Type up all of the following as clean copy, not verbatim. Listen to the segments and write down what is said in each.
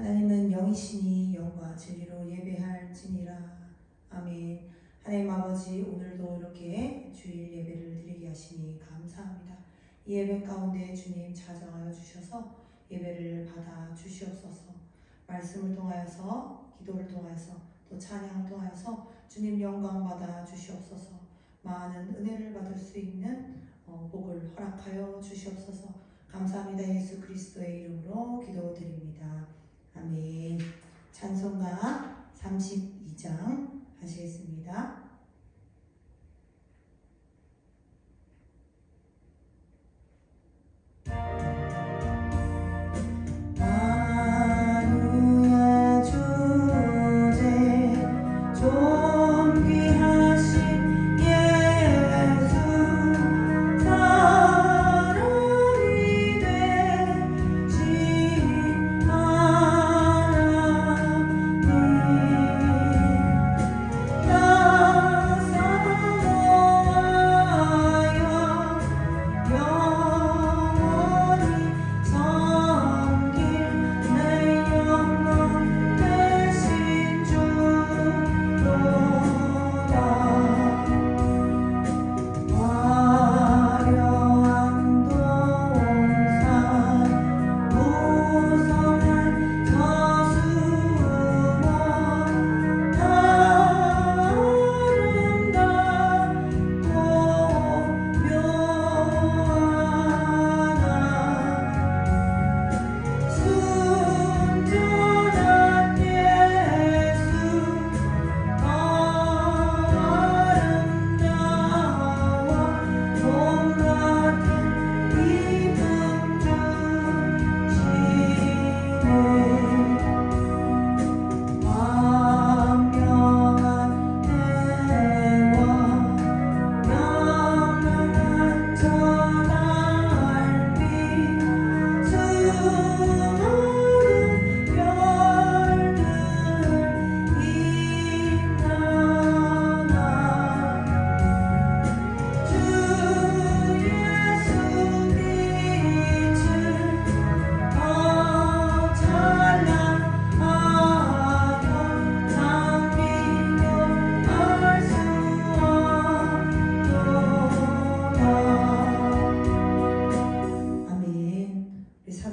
하나님은 영이시니 영과 진리로 예배할지니라. 아멘. 하나님 아버지, 오늘도 이렇게 주일 예배를 드리게 하시니 감사합니다. 이 예배 가운데 주님 찾아와 주셔서 예배를 받아 주시옵소서. 말씀을 통하여서, 기도를 통하여서, 또 찬양을 통하여서 주님 영광 받아 주시옵소서. 많은 은혜를 받을 수 있는 복을 허락하여 주시옵소서. 감사합니다. 예수 그리스도의 이름으로 기도드립니다. 아멘. 찬송가 32장 하시겠습니다. 나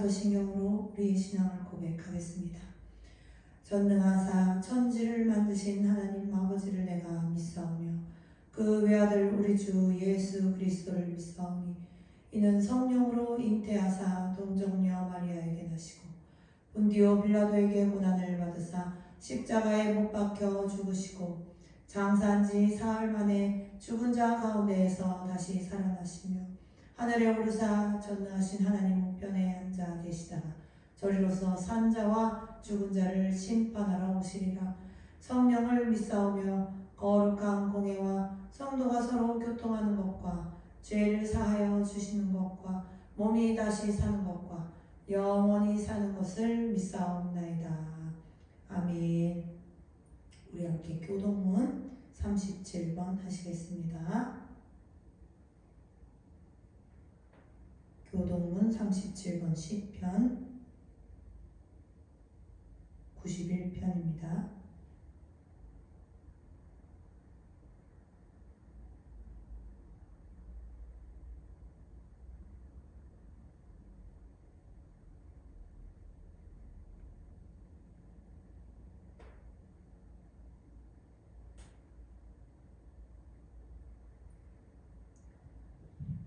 사도신경으로 우리의 신앙을 고백하겠습니다. 전능하사 천지를 만드신 하나님 아버지를 내가 믿사오며 그 외아들 우리 주 예수 그리스도를 믿사오니 이는 성령으로 잉태하사 동정녀 마리아에게 나시고 본디오 빌라도에게 고난을 받으사 십자가에 못 박혀 죽으시고 장사한 지 사흘 만에 죽은 자 가운데에서 다시 살아나시며 하늘에 오르사 전능하신 하나님 우편에 앉아 계시다가 저리로서 산 자와 죽은 자를 심판하러 오시리라. 성령을 믿사오며 거룩한 공회와 성도가 서로 교통하는 것과 죄를 사하여 주시는 것과 몸이 다시 사는 것과 영원히 사는 것을 믿사옵나이다. 아멘. 우리 함께 교동문 37번 하시겠습니다. 교동문 37번 시편 91편입니다.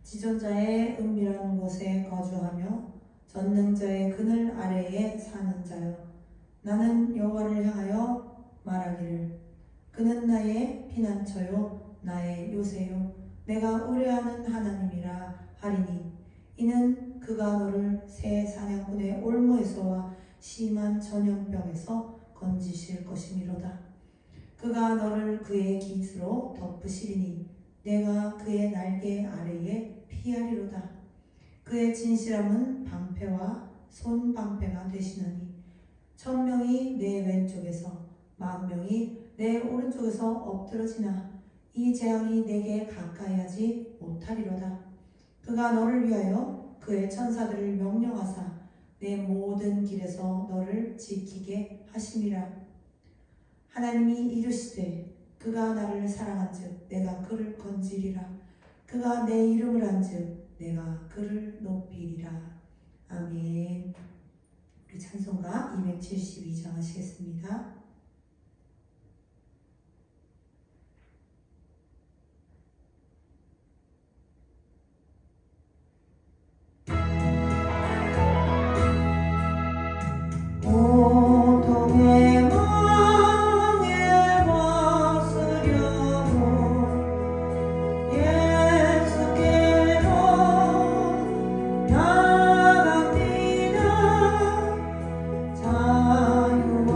지존자의 은밀한 곳에 거주하며 전능자의 그늘 아래에 사는 자여, 나는 여호와를 향하여 말하기를 그는 나의 피난처요 나의 요새요 내가 의뢰하는 하나님이라 하리니 이는 그가 너를 새 사냥꾼의 올무에서와 심한 전염병에서 건지실 것이미로다. 그가 너를 그의 깃으로 덮으시리니 내가 그의 날개 아래에 피하리로다. 그의 진실함은 방패와 손방패가 되시나니 1000명이 내 왼쪽에서 10,000명이 내 오른쪽에서 엎드러지나 이 재앙이 내게 가까이 하지 못하리로다. 그가 너를 위하여 그의 천사들을 명령하사 내 모든 길에서 너를 지키게 하심이라. 하나님이 이르시되 그가 나를 사랑한즉 내가 그를 건지리라. 그가 내 이름을 안즉 내가 그를 높이리라. 아멘. 우리 찬송가 272장 하시겠습니다. 고통의 망에 벗으려고 예수께로 나갑니다. 자유와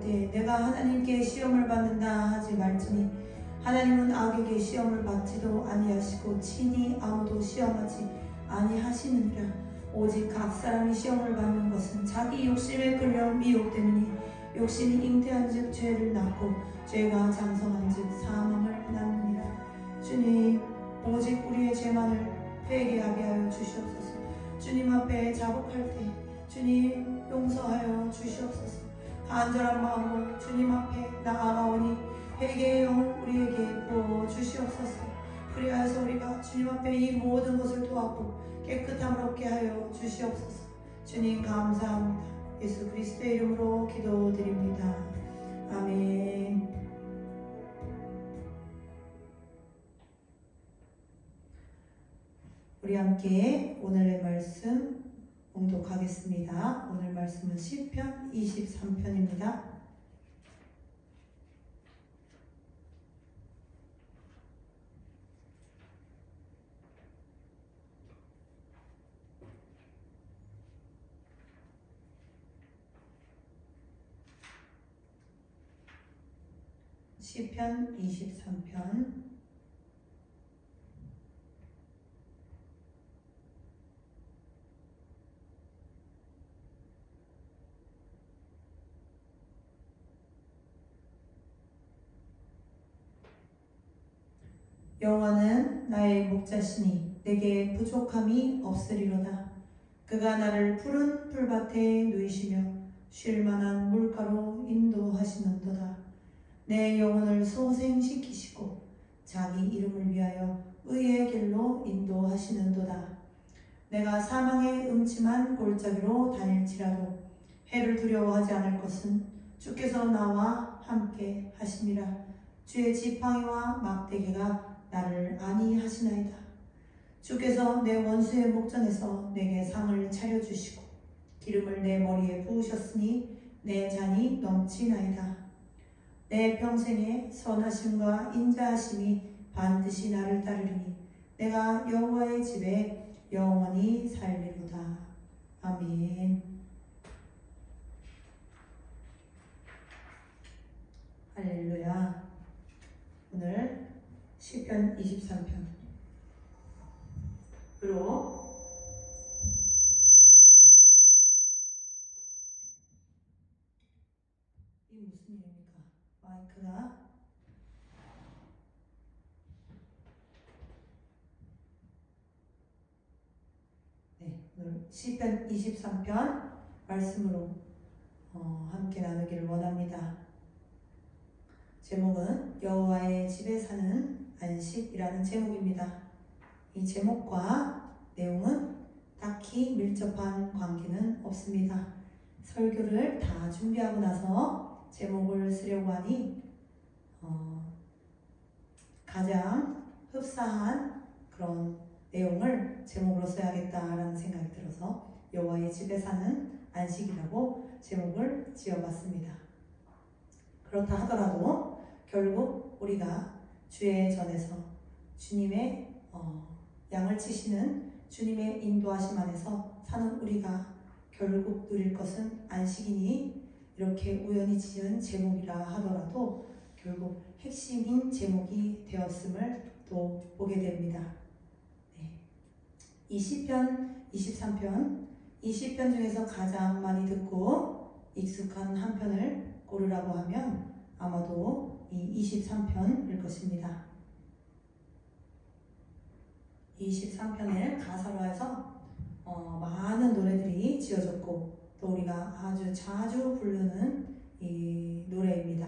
때에 내가 하나님께 시험을 받는다 하지 말지니 하나님은 악에게 시험을 받지도 아니하시고 친히 아무도 시험하지 아니하시느니라. 오직 각 사람이 시험을 받는 것은 자기 욕심에 끌려 미혹되느니 욕심이 잉태한즉 죄를 낳고 죄가 장성한즉 사망을 낳느니라. 주님, 오직 우리의 죄만을 회개하게 하여 주시옵소서. 주님 앞에 자복할 때 주님 용서하여 주시옵소서. 간절한 마음으로 주님 앞에 나아가오니 회개의 영을 우리에게 부어 주시옵소서. 그리하여서 우리가 주님 앞에 이 모든 것을 도하고 깨끗함을 얻게 하여 주시옵소서. 주님 감사합니다. 예수 그리스도의 이름으로 기도드립니다. 아멘. 우리 함께 오늘의 말씀 봉독하겠습니다. 오늘 말씀은 시편 23편입니다. 시편 23편. 여호와는 나의 목자시니 내게 부족함이 없으리로다. 그가 나를 푸른 풀밭에 누이시며 쉴 만한 물가로 인도하시는도다. 내 영혼을 소생시키시고 자기 이름을 위하여 의의 길로 인도하시는도다. 내가 사망의 음침한 골짜기로 다닐지라도 해를 두려워하지 않을 것은 주께서 나와 함께 하심이라. 주의 지팡이와 막대기가 나를 안위하시나이다. 주께서 내 원수의 목전에서 내게 상을 차려주시고 기름을 내 머리에 부으셨으니 내 잔이 넘치나이다. 내 평생에 선하심과 인자하심이 반드시 나를 따르리니 내가 여호와의 집에 영원히 살리로다. 아멘. 할렐루야. 오늘 시편 23편으로 이 무슨 일입니까? 마이크가 오늘 시편 23편 말씀으로 함께 나누기를 원합니다. 제목은 여호와의 집에 사는 안식이라는 제목입니다. 이 제목과 내용은 딱히 밀접한 관계는 없습니다. 설교를 다 준비하고 나서 제목을 쓰려고 하니 가장 흡사한 그런 내용을 제목으로 써야겠다라는 생각이 들어서 여호와의 집에 사는 안식이라고 제목을 지어봤습니다. 그렇다 하더라도 결국 우리가 주의 전에서 주님의 양을 치시는 주님의 인도하심 안에서 사는 우리가 결국 누릴 것은 안식이니 이렇게 우연히 지은 제목이라 하더라도 결국 핵심인 제목이 되었음을 또 보게 됩니다. 이 시편 23편, 이 시편 중에서 가장 많이 듣고 익숙한 한 편을 고르라고 하면 아마도 이 23편일 것입니다. 23편을 가사로 해서 많은 노래들이 지어졌고 또 우리가 아주 자주 부르는 이 노래입니다.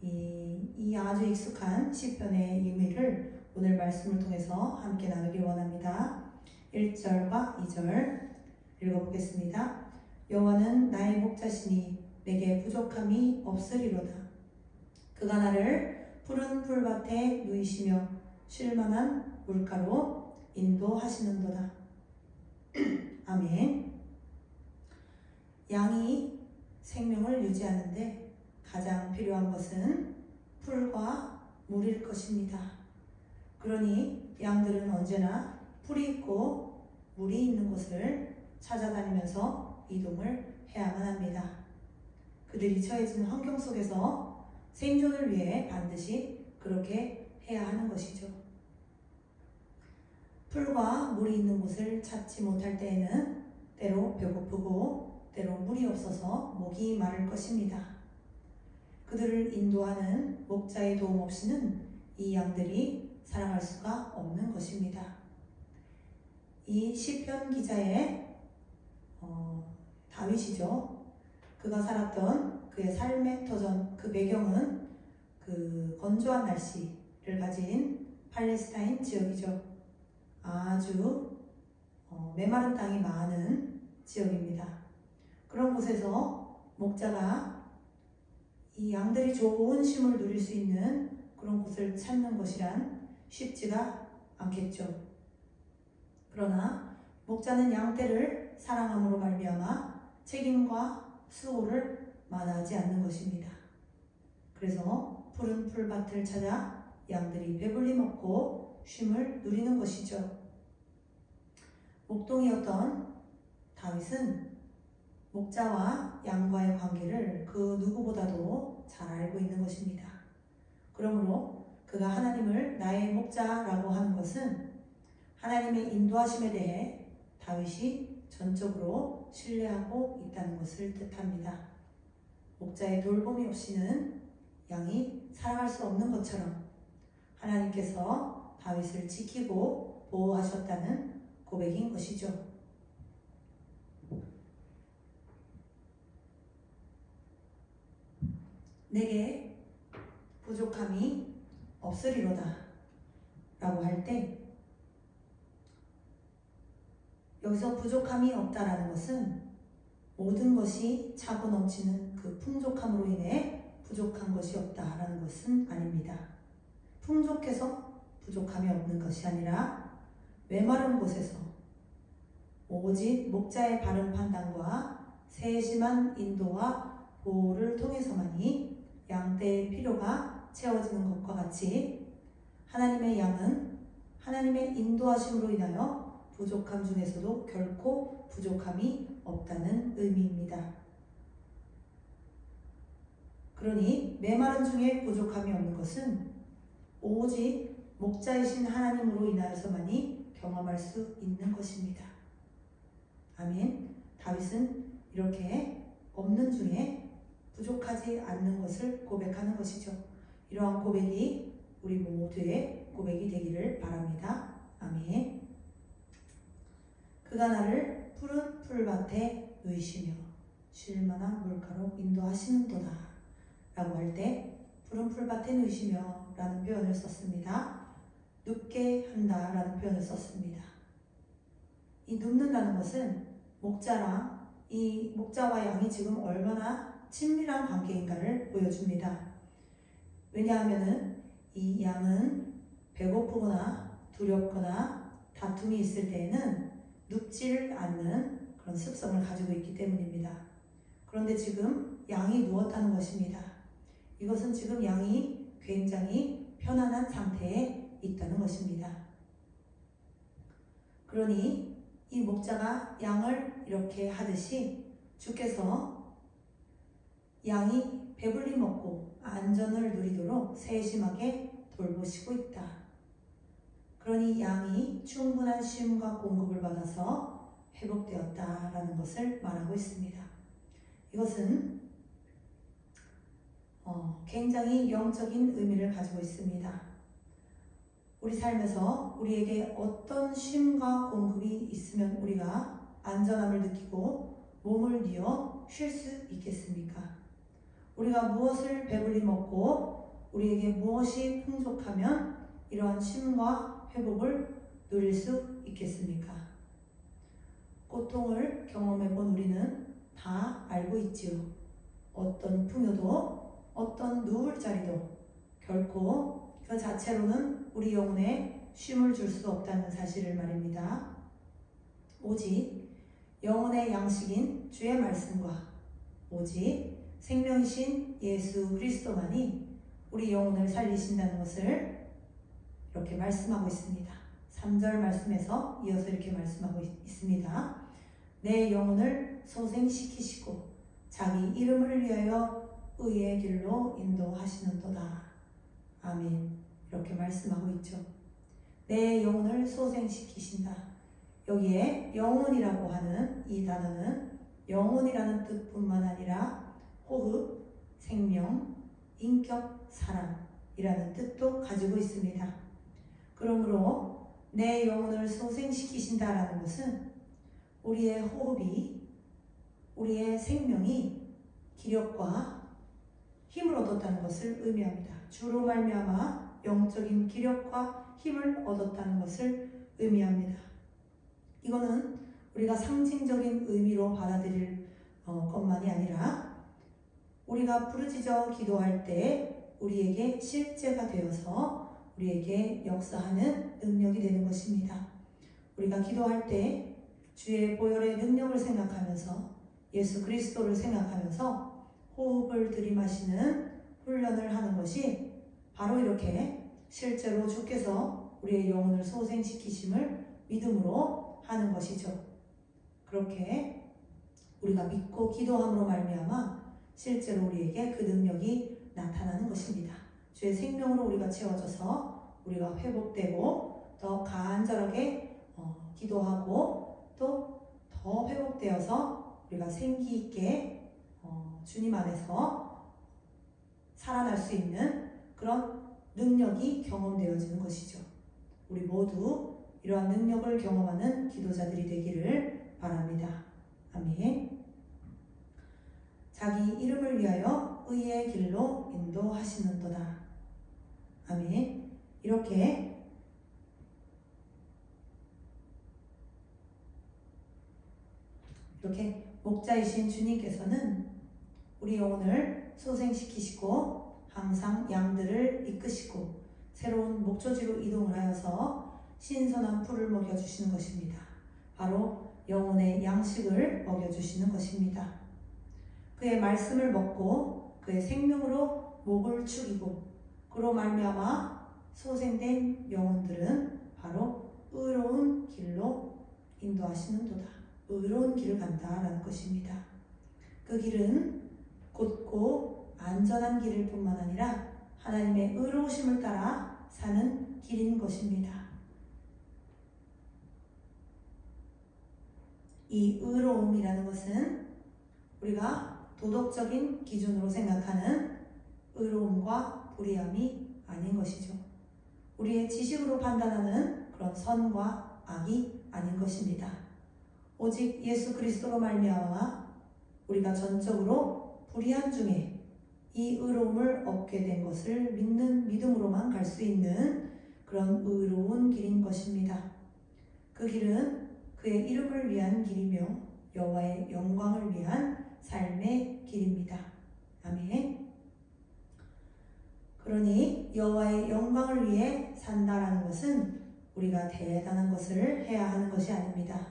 이 아주 익숙한 시편의 의미를 오늘 말씀을 통해서 함께 나누길 원합니다. 1절과 2절 읽어보겠습니다. 여호와는 나의 목자시니 내게 부족함이 없으리로다. 그가 나를 푸른 풀밭에 누이시며 쉴만한 물가로 인도하시는도다. 아멘. 양이 생명을 유지하는데 가장 필요한 것은 풀과 물일 것입니다. 그러니 양들은 언제나 풀이 있고 물이 있는 곳을 찾아다니면서 이동을 해야만 합니다. 그들이 처해진 환경 속에서 생존을 위해 반드시 그렇게 해야 하는 것이죠. 풀과 물이 있는 곳을 찾지 못할 때에는 때로 배고프고 때로 물이 없어서 목이 마를 것입니다. 그들을 인도하는 목자의 도움 없이는 이 양들이 살아갈 수가 없는 것입니다. 이 시편 기자의 다윗이죠. 그가 살았던 그의 삶의 터전, 그 배경은 그 건조한 날씨를 가진 팔레스타인 지역이죠. 아주 메마른 땅이 많은 지역입니다. 그런 곳에서 목자가 이 양들이 좋은 쉼을 누릴 수 있는 그런 곳을 찾는 것이란 쉽지가 않겠죠. 그러나 목자는 양떼를 사랑함으로 말미암아 책임과 수고를 마다하지 않는 것입니다. 그래서 푸른 풀밭을 찾아 양들이 배불리 먹고 쉼을 누리는 것이죠. 목동이었던 다윗은 목자와 양과의 관계를 그 누구보다도 잘 알고 있는 것입니다. 그러므로 그가 하나님을 나의 목자라고 하는 것은 하나님의 인도하심에 대해 다윗이 전적으로 신뢰하고 있다는 것을 뜻합니다. 목자의 돌봄이 없이는 양이 살아갈 수 없는 것처럼 하나님께서 다윗을 지키고 보호하셨다는 고백인 것이죠. 내게 부족함이 없으리로다 라고 할 때 여기서 부족함이 없다라는 것은 모든 것이 차고 넘치는 그 풍족함으로 인해 부족한 것이 없다라는 것은 아닙니다. 풍족해서 부족함이 없는 것이 아니라 메마른 곳에서 오직 목자의 바른 판단과 세심한 인도와 보호를 통해서만이 양떼의 필요가 채워지는 것과 같이 하나님의 양은 하나님의 인도하심으로 인하여 부족함 중에서도 결코 부족함이 없다는 의미입니다. 그러니 메마른 중에 부족함이 없는 것은 오직 목자이신 하나님으로 인하여서만이 경험할 수 있는 것입니다. 아멘. 다윗은 이렇게 없는 중에 부족하지 않는 것을 고백하는 것이죠. 이러한 고백이 우리 모두의 고백이 되기를 바랍니다. 아멘. 그가 나를 푸른 풀밭에 누이시며 쉴만한 물가로 인도하시는도다 라고 할 때 푸른 풀밭에 누이시며 라는 표현을 썼습니다. 눕게 한다 라는 표현을 썼습니다. 이 눕는다는 것은 목자랑 이 목자와 양이 지금 얼마나 친밀한 관계인가를 보여줍니다. 왜냐하면 이 양은 배고프거나 두렵거나 다툼이 있을 때에는 눕지를 않는 그런 습성을 가지고 있기 때문입니다. 그런데 지금 양이 누웠다는 것입니다. 이것은 지금 양이 굉장히 편안한 상태에 있다는 것입니다. 그러니 이 목자가 양을 이렇게 하듯이 주께서 양이 배불리 먹고 안전을 누리도록 세심하게 돌보시고 있다. 그러니 양이 충분한 쉼과 공급을 받아서 회복되었다라는 것을 말하고 있습니다. 이것은 굉장히 영적인 의미를 가지고 있습니다. 우리 삶에서 우리에게 어떤 쉼과 공급이 있으면 우리가 안전함을 느끼고 몸을 뉘어 쉴 수 있겠습니까? 우리가 무엇을 배불리 먹고 우리에게 무엇이 풍족하면 이러한 쉼과 회복을 누릴 수 있겠습니까? 고통을 경험해 본 우리는 다 알고 있지요. 어떤 풍요도 어떤 누울 자리도 결코 그 자체로는 우리 영혼에 쉼을 줄 수 없다는 사실을 말입니다. 오직 영혼의 양식인 주의 말씀과 오직 생명이신 예수 그리스도만이 우리 영혼을 살리신다는 것을 이렇게 말씀하고 있습니다. 3절 말씀에서 이어서 이렇게 말씀하고 있습니다. 내 영혼을 소생시키시고 자기 이름을 위하여 의의 길로 인도하시는도다. 아멘. 이렇게 말씀하고 있죠. 내 영혼을 소생시키신다. 여기에 영혼이라고 하는 이 단어는 영혼이라는 뜻뿐만 아니라 호흡, 생명, 인격, 사랑이라는 뜻도 가지고 있습니다. 그러므로 내 영혼을 소생시키신다라는 것은 우리의 호흡이, 우리의 생명이 기력과 힘을 얻었다는 것을 의미합니다. 주로 말미암아 영적인 기력과 힘을 얻었다는 것을 의미합니다. 이거는 우리가 상징적인 의미로 받아들일 것만이 아니라 우리가 부르짖어 기도할 때 우리에게 실제가 되어서 우리에게 역사하는 능력이 되는 것입니다. 우리가 기도할 때 주의 보혈의 능력을 생각하면서 예수 그리스도를 생각하면서 호흡을 들이마시는 훈련을 하는 것이 바로 이렇게 실제로 주께서 우리의 영혼을 소생시키심을 믿음으로 하는 것이죠. 그렇게 우리가 믿고 기도함으로 말미암아 실제로 우리에게 그 능력이 나타나는 것입니다. 주의 생명으로 우리가 채워져서 우리가 회복되고 더 간절하게 기도하고 또 더 회복되어서 우리가 생기 있게 주님 안에서 살아날 수 있는 그런 능력이 경험되어지는 것이죠. 우리 모두 이러한 능력을 경험하는 기도자들이 되기를 바랍니다. 아멘. 자기 이름을 위하여 의의 길로 인도하시는도다. 아멘. 이렇게 목자이신 주님께서는 우리 영혼을 소생시키시고 항상 양들을 이끄시고 새로운 목초지로 이동을 하여서 신선한 풀을 먹여주시는 것입니다. 바로 영혼의 양식을 먹여주시는 것입니다. 그의 말씀을 먹고 그의 생명으로 목을 축이고 그로 말미암아 소생된 영혼들은 바로 의로운 길로 인도하시는도다. 의로운 길을 간다라는 것입니다. 그 길은 곧고 안전한 길일 뿐만 아니라 하나님의 의로우심을 따라 사는 길인 것입니다. 이 의로움이라는 것은 우리가 도덕적인 기준으로 생각하는 의로움과 불의함이 아닌 것이죠. 우리의 지식으로 판단하는 그런 선과 악이 아닌 것입니다. 오직 예수 그리스도로 말미암아 우리가 전적으로 불의한 중에 이 의로움을 얻게 된 것을 믿는 믿음으로만 갈 수 있는 그런 의로운 길인 것입니다. 그 길은 그의 이름을 위한 길이며 여호와의 영광을 위한 삶의 길입니다. 아멘. 그러니 여호와의 영광을 위해 산다라는 것은 우리가 대단한 것을 해야 하는 것이 아닙니다.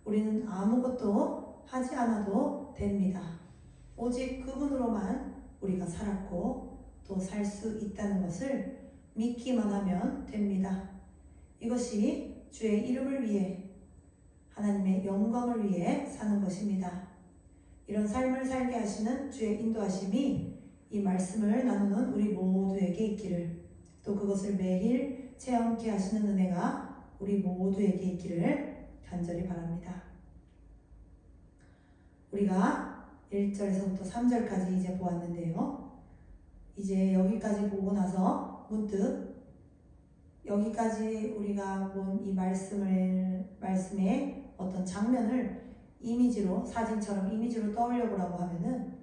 우리는 아무것도 하지 않아도 됩니다. 오직 그분으로만 우리가 살았고 또 살 수 있다는 것을 믿기만 하면 됩니다. 이것이 주의 이름을 위해 하나님의 영광을 위해 사는 것입니다. 이런 삶을 살게 하시는 주의 인도하심이 이 말씀을 나누는 우리 모두에게 있기를, 또 그것을 매일 체험케 하시는 은혜가 우리 모두에게 있기를 간절히 바랍니다. 우리가 1절에서부터 3절까지 이제 보았는데요. 이제 여기까지 보고 나서 문득 여기까지 우리가 본 이 말씀의 어떤 장면을 이미지로, 사진처럼 이미지로 떠올려 보라고 하면은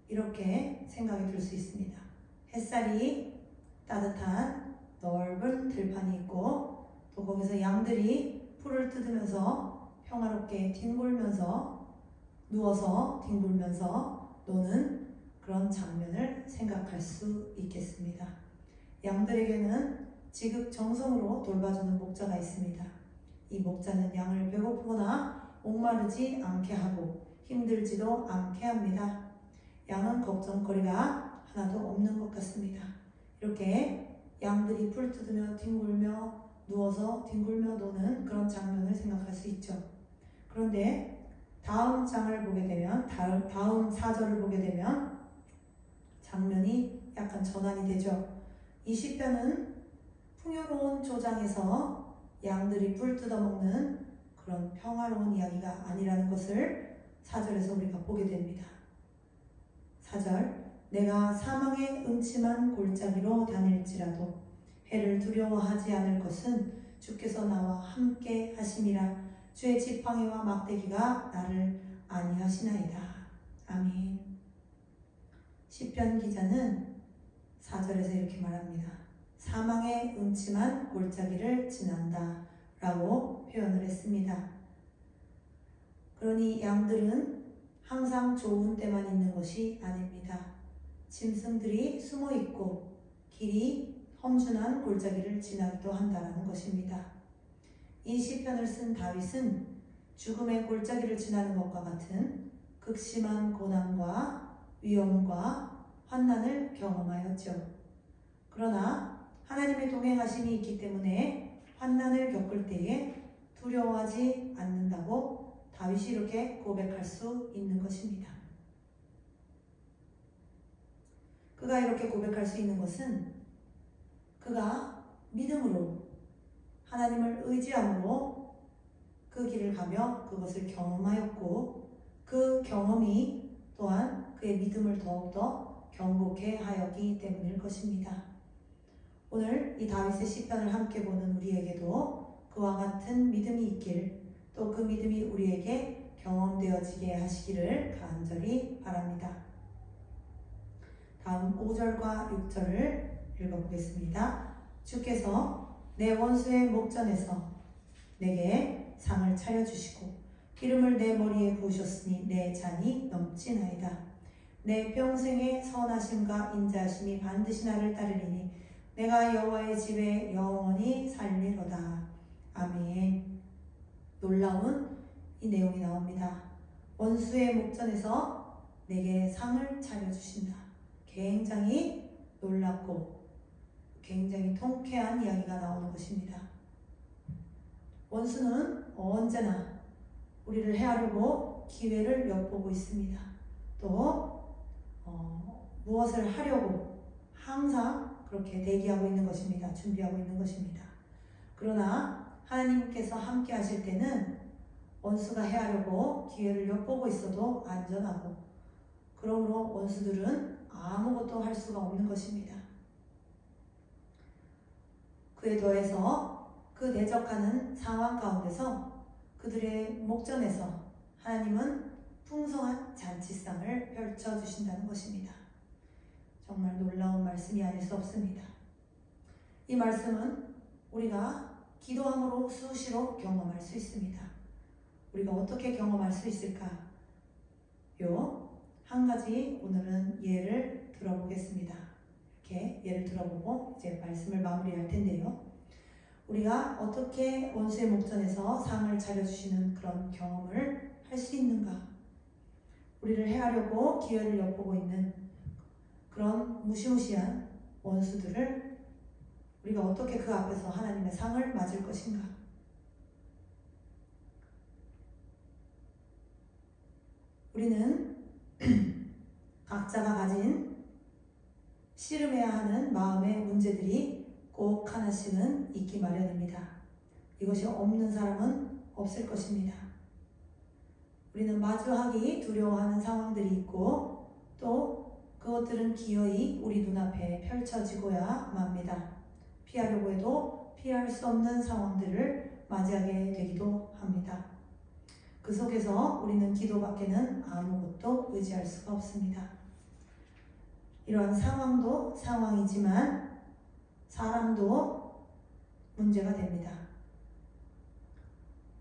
이렇게 생각이 들 수 있습니다. 햇살이 따뜻한 넓은 들판이 있고 또 거기서 양들이 풀을 뜯으면서 평화롭게 뒹굴면서 누워서 뒹굴면서 노는 그런 장면을 생각할 수 있겠습니다. 양들에게는 지극정성으로 돌봐주는 목자가 있습니다. 이 목자는 양을 배고프거나 목마르지 않게 하고 힘들지도 않게 합니다. 양은 걱정거리가 하나도 없는 것 같습니다. 이렇게 양들이 풀 뜯으며 누워서 뒹굴며 노는 그런 장면을 생각할 수 있죠. 그런데 다음 장을 보게 되면 다음 4절을 보게 되면 장면이 약간 전환이 되죠. 이 시편은 풍요로운 조장에서 양들이 뿔 뜯어먹는 그런 평화로운 이야기가 아니라는 것을 4절에서 우리가 보게 됩니다. 4절 내가 사망의 음침한 골짜기로 다닐지라도 해를 두려워하지 않을 것은 주께서 나와 함께 하심이라. 주의 지팡이와 막대기가 나를 안위하시나이다. 아멘. 시편 기자는 4절에서 이렇게 말합니다. 사망의 음침한 골짜기를 지난다 라고 표현을 했습니다. 그러니 양들은 항상 좋은 때만 있는 것이 아닙니다. 짐승들이 숨어있고 길이 험준한 골짜기를 지나기도 한다는 것입니다. 이 시편을 쓴 다윗은 죽음의 골짜기를 지나는 것과 같은 극심한 고난과 위험과 환난을 경험하였죠. 그러나 하나님의 동행하심이 있기 때문에 환난을 겪을 때에 두려워하지 않는다고 다윗이 이렇게 고백할 수 있는 것입니다. 그가 이렇게 고백할 수 있는 것은 그가 믿음으로 하나님을 의지함으로 그 길을 가며 그것을 경험하였고 그 경험이 또한 그의 믿음을 더욱더 견고케 하였기 때문일 것입니다. 오늘 이 다윗의 시편을 함께 보는 우리에게도 그와 같은 믿음이 있길, 또 그 믿음이 우리에게 경험되어지게 하시기를 간절히 바랍니다. 다음 5절과 6절을 읽어보겠습니다. 주께서 내 원수의 목전에서 내게 상을 차려주시고 기름을 내 머리에 부으셨으니 내 잔이 넘치나이다. 내 평생의 선하심과 인자하심이 반드시 나를 따르리니 내가 여호와의 집에 영원히 살리로다. 아멘. 놀라운 이 내용이 나옵니다. 원수의 목전에서 내게 상을 차려주신다. 굉장히 놀랍고 굉장히 통쾌한 이야기가 나오는 것입니다. 원수는 언제나 우리를 해하려고 기회를 엿보고 있습니다. 또 무엇을 하려고 항상 그렇게 대기하고 있는 것입니다. 준비하고 있는 것입니다. 그러나 하나님께서 함께 하실 때는 원수가 해하려고 기회를 엿보고 있어도 안전하고, 그러므로 원수들은 아무것도 할 수가 없는 것입니다. 그에 더해서 그 대적하는 상황 가운데서 그들의 목전에서 하나님은 풍성한 잔치상을 펼쳐주신다는 것입니다. 정말 놀라운 말씀이 아닐 수 없습니다. 이 말씀은 우리가 기도함으로 수시로 경험할 수 있습니다. 우리가 어떻게 경험할 수 있을까요? 한 가지 오늘은 예를 들어보겠습니다. 이렇게 예를 들어보고 이제 말씀을 마무리할 텐데요. 우리가 어떻게 원수의 목전에서 상을 차려주시는 그런 경험을 할 수 있는가? 우리를 해하려고 기회를 엿보고 있는 그런 무시무시한 원수들을 우리가 어떻게 그 앞에서 하나님의 상을 맞을 것인가? 우리는 각자가 가진 씨름해야 하는 마음의 문제들이 꼭 하나씩은 있기 마련입니다. 이것이 없는 사람은 없을 것입니다. 우리는 마주하기 두려워하는 상황들이 있고 또 그것들은 기어이 우리 눈앞에 펼쳐지고야 맙니다. 피하려고 해도 피할 수 없는 상황들을 맞이하게 되기도 합니다. 그 속에서 우리는 기도밖에는 아무것도 의지할 수가 없습니다. 이러한 상황도 상황이지만 사람도 문제가 됩니다.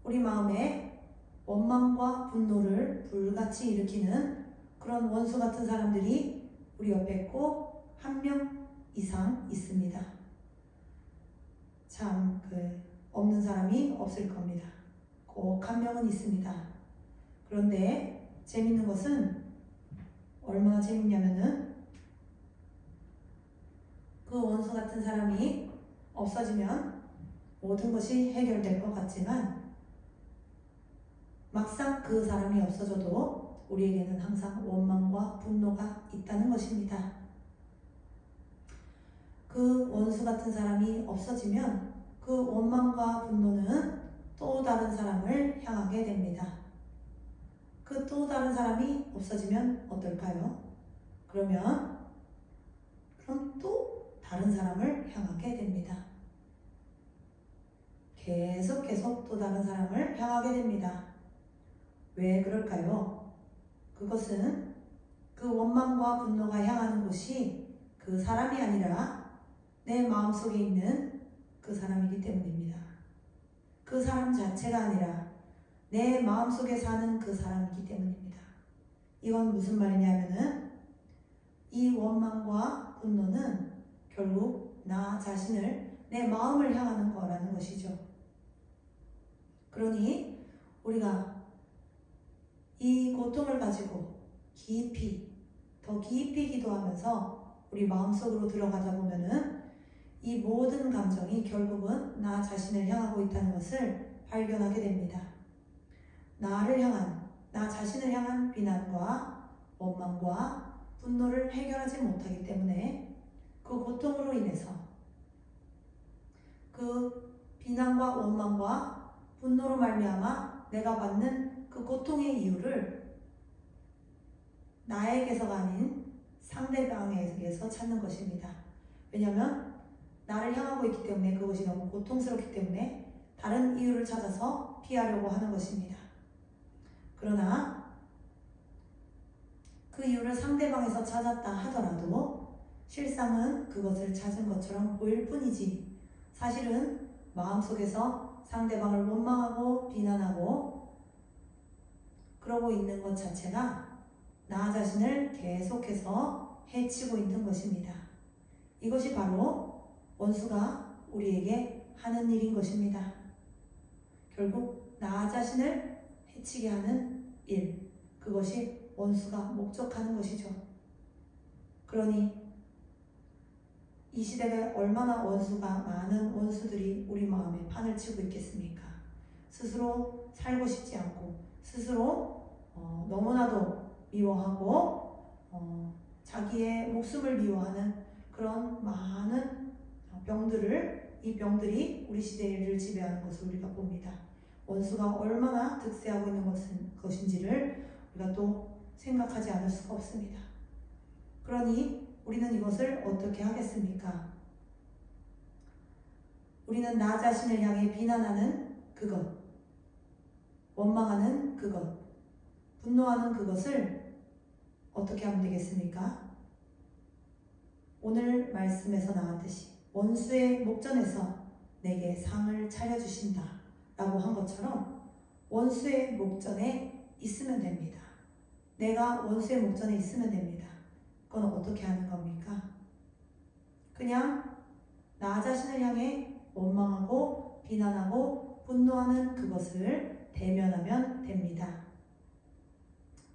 우리 마음에 원망과 분노를 불같이 일으키는 그런 원수 같은 사람들이 우리 옆에 꼭 한 명 이상 있습니다. 참 없는 사람이 없을 겁니다. 꼭 한 명은 있습니다. 그런데 재밌는 것은 얼마나 재밌냐면은 그 원수 같은 사람이 없어지면 모든 것이 해결될 것 같지만 막상 그 사람이 없어져도 우리에게는 항상 원망과 분노가 있다는 것입니다. 그 원수 같은 사람이 없어지면 그 원망과 분노는 또 다른 사람을 향하게 됩니다. 그 또 다른 사람이 없어지면 어떨까요? 그럼 또 다른 사람을 향하게 됩니다. 계속 또 다른 사람을 향하게 됩니다. 왜 그럴까요? 그것은 그 원망과 분노가 향하는 곳이 그 사람이 아니라 내 마음속에 있는 그 사람이기 때문입니다. 그 사람 자체가 아니라 내 마음속에 사는 그 사람이기 때문입니다. 이건 무슨 말이냐면은 이 원망과 분노는 결국 나 자신을, 내 마음을 향하는 거라는 것이죠. 그러니 우리가 이 고통을 가지고 더 깊이 기도하면서 우리 마음속으로 들어가다 보면은 이 모든 감정이 결국은 나 자신을 향하고 있다는 것을 발견하게 됩니다. 나를 향한, 나 자신을 향한 비난과 원망과 분노를 해결하지 못하기 때문에 그 고통으로 인해서 그 비난과 원망과 분노로 말미암아 내가 받는 그 고통의 이유를 나에게서가 아닌 상대방에게서 찾는 것입니다. 왜냐하면 나를 향하고 있기 때문에 그것이 너무 고통스럽기 때문에 다른 이유를 찾아서 피하려고 하는 것입니다. 그러나 그 이유를 상대방에서 찾았다 하더라도 실상은 그것을 찾은 것처럼 보일 뿐이지 사실은 마음속에서 상대방을 원망하고 비난하고 그러고 있는 것 자체가 나 자신을 계속해서 해치고 있는 것입니다. 이것이 바로 원수가 우리에게 하는 일인 것입니다. 결국 나 자신을 해치게 하는 일, 그것이 원수가 목적하는 것이죠. 그러니 이 시대에 얼마나 많은 원수들이 우리 마음에 판을 치고 있겠습니까? 스스로 살고 싶지 않고 스스로 너무나도 미워하고 자기의 목숨을 미워하는 그런 많은 이 병들이 우리 시대를 지배하는 것을 우리가 봅니다. 원수가 얼마나 득세하고 있는 것인지를 우리가 또 생각하지 않을 수가 없습니다. 그러니 우리는 이것을 어떻게 하겠습니까? 우리는 나 자신을 향해 비난하는 그것, 원망하는 그것, 분노하는 그것을 어떻게 하면 되겠습니까? 오늘 말씀에서 나왔듯이 원수의 목전에서 내게 상을 차려주신다 라고 한 것처럼 원수의 목전에 있으면 됩니다. 내가 원수의 목전에 있으면 됩니다. 그건 어떻게 하는 겁니까? 그냥 나 자신을 향해 원망하고 비난하고 분노하는 그것을 대면하면 됩니다.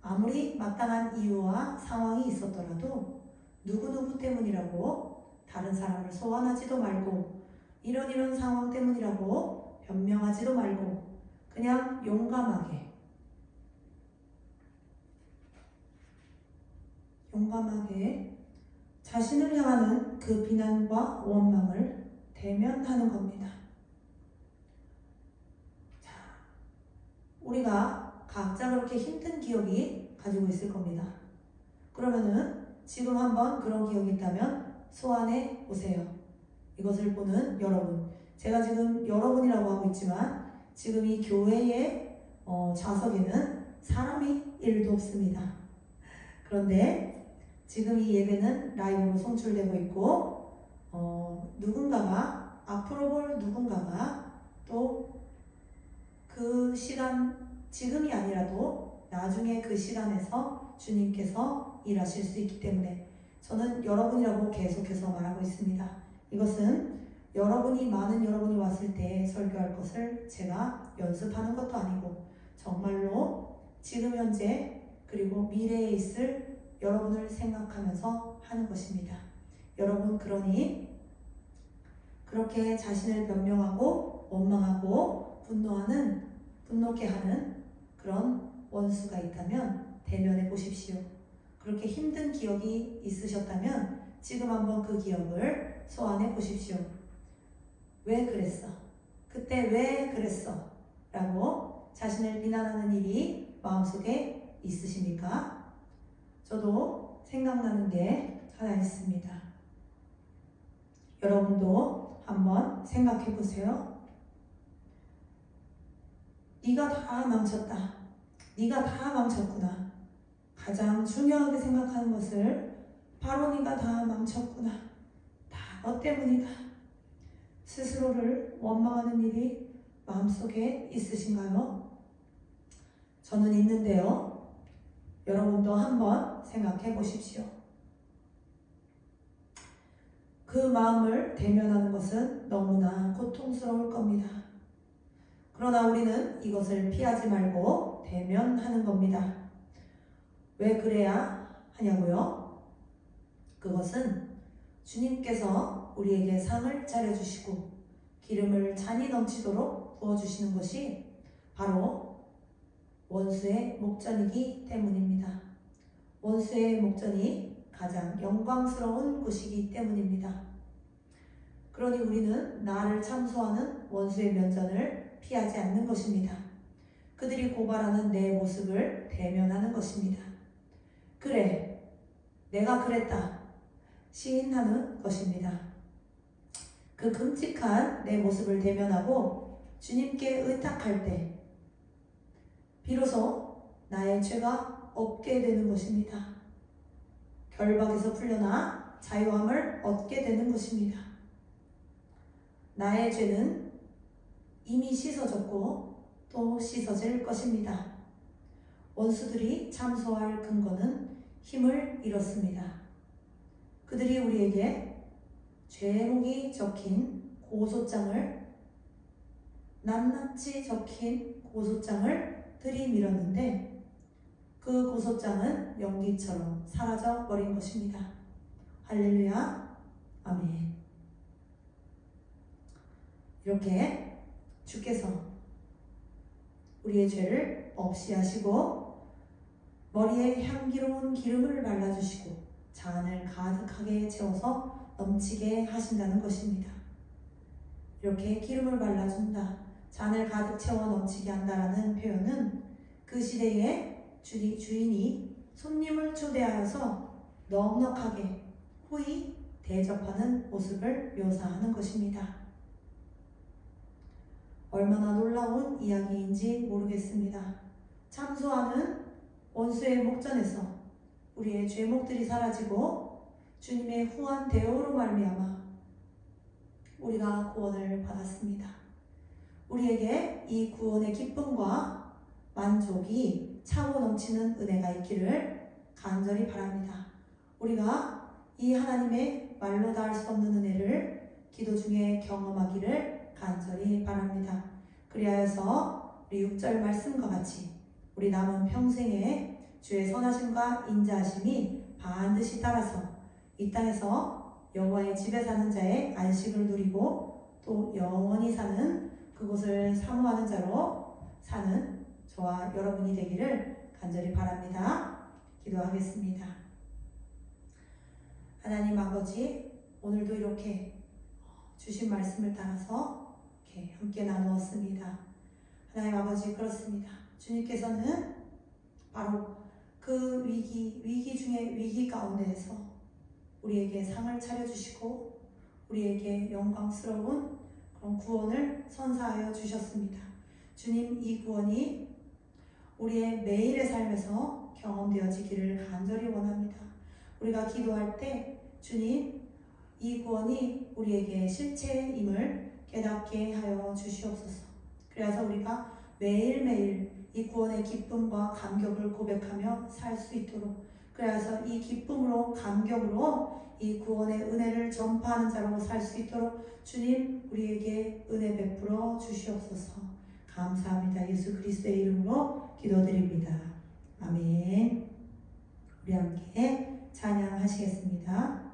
아무리 마땅한 이유와 상황이 있었더라도 누구누구 때문이라고 다른 사람을 소환하지도 말고 이런 상황 때문이라고 변명하지도 말고 그냥 용감하게 자신을 향하는 그 비난과 원망을 대면하는 겁니다. 자, 우리가 각자 그렇게 힘든 기억이 가지고 있을 겁니다. 그러면은 지금 한번 그런 기억이 있다면 소환해 보세요. 이것을 보는 여러분, 제가 지금 여러분이라고 하고 있지만 지금 이 교회의 좌석에는 사람이 1도 없습니다. 그런데 지금 이 예배는 라이브로 송출되고 있고 누군가가 앞으로 볼 누군가가 또 그 시간 지금이 아니라도 나중에 그 시간에서 주님께서 일하실 수 있기 때문에 저는 여러분이라고 계속해서 말하고 있습니다. 이것은 많은 여러분이 왔을 때 설교할 것을 제가 연습하는 것도 아니고 정말로 지금 현재 그리고 미래에 있을 여러분을 생각하면서 하는 것입니다. 여러분 그러니 그렇게 자신을 변명하고 원망하고 분노케 하는 그런 원수가 있다면 대면해 보십시오. 그렇게 힘든 기억이 있으셨다면 지금 한번 그 기억을 소환해 보십시오. 왜 그랬어? 그때 왜 그랬어? 라고 자신을 비난하는 일이 마음속에 있으십니까? 저도 생각나는 게 하나 있습니다. 여러분도 한번 생각해 보세요. 네가 다 망쳤다. 네가 다 망쳤구나. 가장 중요하게 생각하는 것을 바로 네가 다 망쳤구나. 다 너 때문이다. 스스로를 원망하는 일이 마음속에 있으신가요? 저는 있는데요. 여러분도 한번 생각해 보십시오. 그 마음을 대면하는 것은 너무나 고통스러울 겁니다. 그러나 우리는 이것을 피하지 말고 대면하는 겁니다. 왜 그래야 하냐고요? 그것은 주님께서 우리에게 상을 차려주시고 기름을 잔이 넘치도록 부어주시는 것이 바로 원수의 목전이기 때문입니다. 원수의 목전이 가장 영광스러운 곳이기 때문입니다. 그러니 우리는 나를 참소하는 원수의 면전을 피하지 않는 것입니다. 그들이 고발하는 내 모습을 대면하는 것입니다. 그래, 내가 그랬다. 시인하는 것입니다. 그 끔찍한 내 모습을 대면하고 주님께 의탁할 때 비로소 나의 죄가 없게 되는 것입니다. 결박에서 풀려나 자유함을 얻게 되는 것입니다. 나의 죄는 이미 씻어졌고 또 씻어질 것입니다. 원수들이 참소할 근거는 힘을 잃었습니다. 그들이 우리에게 죄목이 적힌 고소장을 낱낱이 적힌 고소장을 들이밀었는데 그 고소장은 연기처럼 사라져 버린 것입니다. 할렐루야, 아멘. 이렇게 주께서 우리의 죄를 없이 하시고 머리에 향기로운 기름을 발라주시고 잔을 가득하게 채워서 넘치게 하신다는 것입니다. 이렇게 기름을 발라준다, 잔을 가득 채워 넘치게 한다라는 표현은 그 시대에 주인이 손님을 초대하여서 넉넉하게 후히 대접하는 모습을 묘사하는 것입니다. 얼마나 놀라운 이야기인지 모르겠습니다. 참소하는 원수의 목전에서 우리의 죄목들이 사라지고 주님의 후한 대우로 말미암아 우리가 구원을 받았습니다. 우리에게 이 구원의 기쁨과 만족이 차고 넘치는 은혜가 있기를 간절히 바랍니다. 우리가 이 하나님의 말로 닿을 수 없는 은혜를 기도 중에 경험하기를 간절히 바랍니다. 그리하여서 우리 6절 말씀과 같이 우리 남은 평생에 주의 선하심과 인자하심이 반드시 따라서 이 땅에서 여호와의 집에 사는 자의 안식을 누리고 또 영원히 사는 그곳을 사모하는 자로 사는 저와 여러분이 되기를 간절히 바랍니다. 기도하겠습니다. 하나님 아버지, 오늘도 이렇게 주신 말씀을 따라서 이렇게 함께 나누었습니다. 하나님 아버지, 그렇습니다. 주님께서는 바로 그 위기 중에 위기 가운데에서 우리에게 상을 차려주시고 우리에게 영광스러운 그런 구원을 선사하여 주셨습니다. 주님, 이 구원이 우리의 매일의 삶에서 경험되어지기를 간절히 원합니다. 우리가 기도할 때 주님, 이 구원이 우리에게 실체임을 깨닫게 하여 주시옵소서. 그래서 우리가 매일매일 이 구원의 기쁨과 감격을 고백하며 살 수 있도록, 그래서 이 기쁨으로 감격으로 이 구원의 은혜를 전파하는 자로 살 수 있도록 주님, 우리에게 은혜 베풀어 주시옵소서. 감사합니다. 예수 그리스도의 이름으로 기도드립니다. 아멘. 우리 함께 찬양하시겠습니다.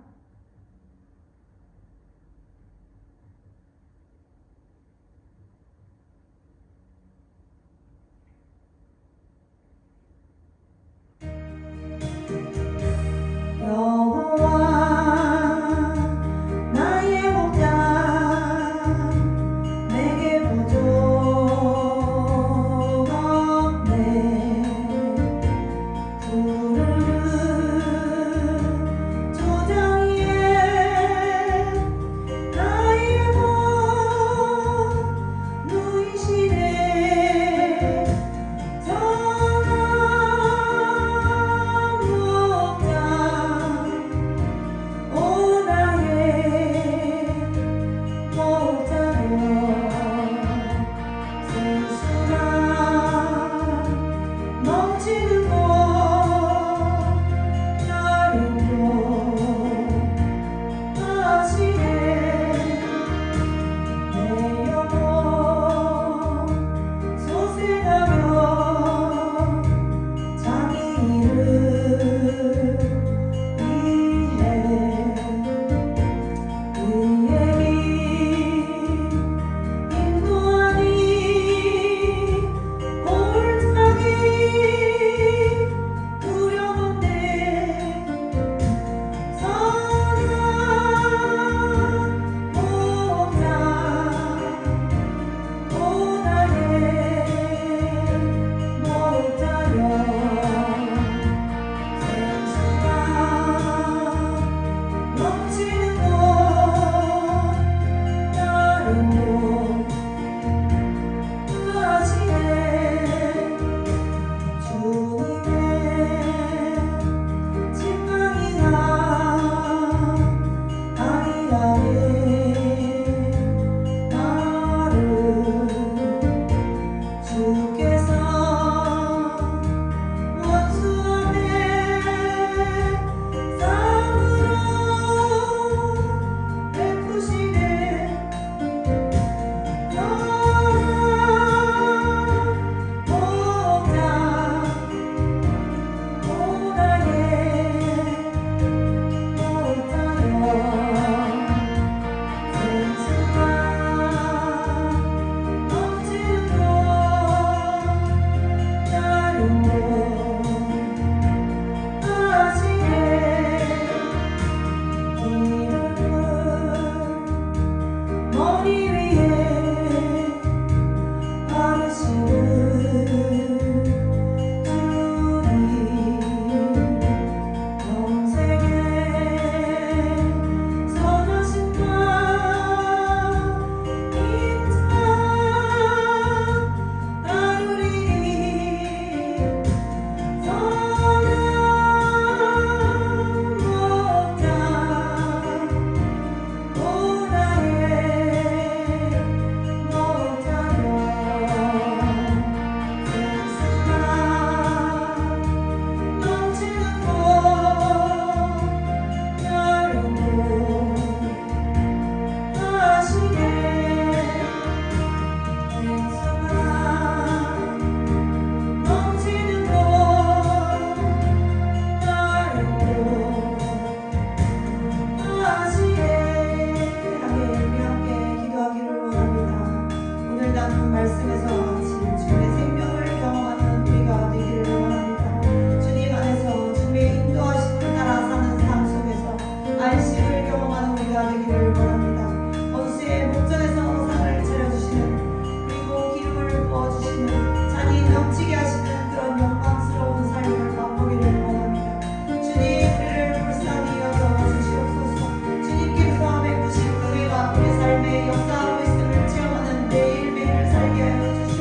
나눈 말씀에서 같이 주님의 생명을 경험하는 우리가 되기를 원합니다. 주님 안에서 주님의 인도하심을 따라 사는 삶 속에서 안식을 경험하는 우리가 되기를 원합니다. 원수의 목전에서 상을 차려주시는, 그리고 기름을 부어주시는, 잔이 넘치게 하시는 그런 영광스러운 삶을 맛보기를 원합니다. 주님, 우리를 불쌍히 여겨주시옵소서. 주님께서 함에 부신 은혜가 우리 삶에 역사하고 있음을 체험하는 매일매일을 살게 하여 주시옵소서.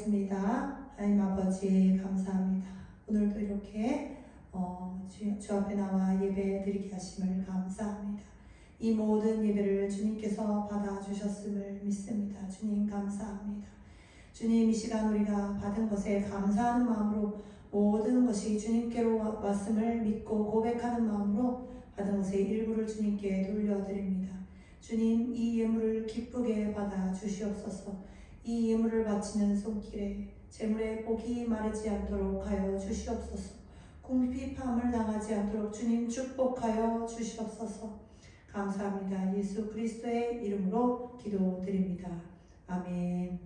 기도하겠습니다. 하나님 아버지 감사합니다. 오늘도 이렇게 주 앞에 나와 예배 드리게 하심을 감사합니다. 이 모든 예배를 주님께서 받아주셨음을 믿습니다. 주님 감사합니다. 주님, 이 시간 우리가 받은 것에 감사하는 마음으로 모든 것이 주님께로 왔음을 믿고 고백하는 마음으로 받은 것의 일부를 주님께 돌려드립니다. 주님, 이 예물을 기쁘게 받아 주시옵소서. 이 예물을 바치는 손길에 재물의 복이 마르지 않도록 하여 주시옵소서. 궁핍함을 당하지 않도록 주님 축복하여 주시옵소서. 감사합니다. 예수 그리스도의 이름으로 기도드립니다. 아멘.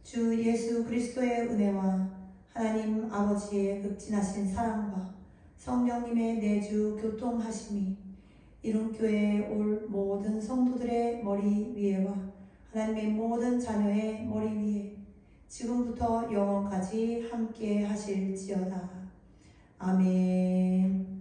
주 예수 그리스도의 은혜와 하나님 아버지의 극진하신 사랑과 성령님의 내주 교통하심이 이룬교회에 올 모든 성도들의 머리 위에와 하나님의 모든 자녀의 머리 위에 지금부터 영원까지 함께 하실지어다. 아멘.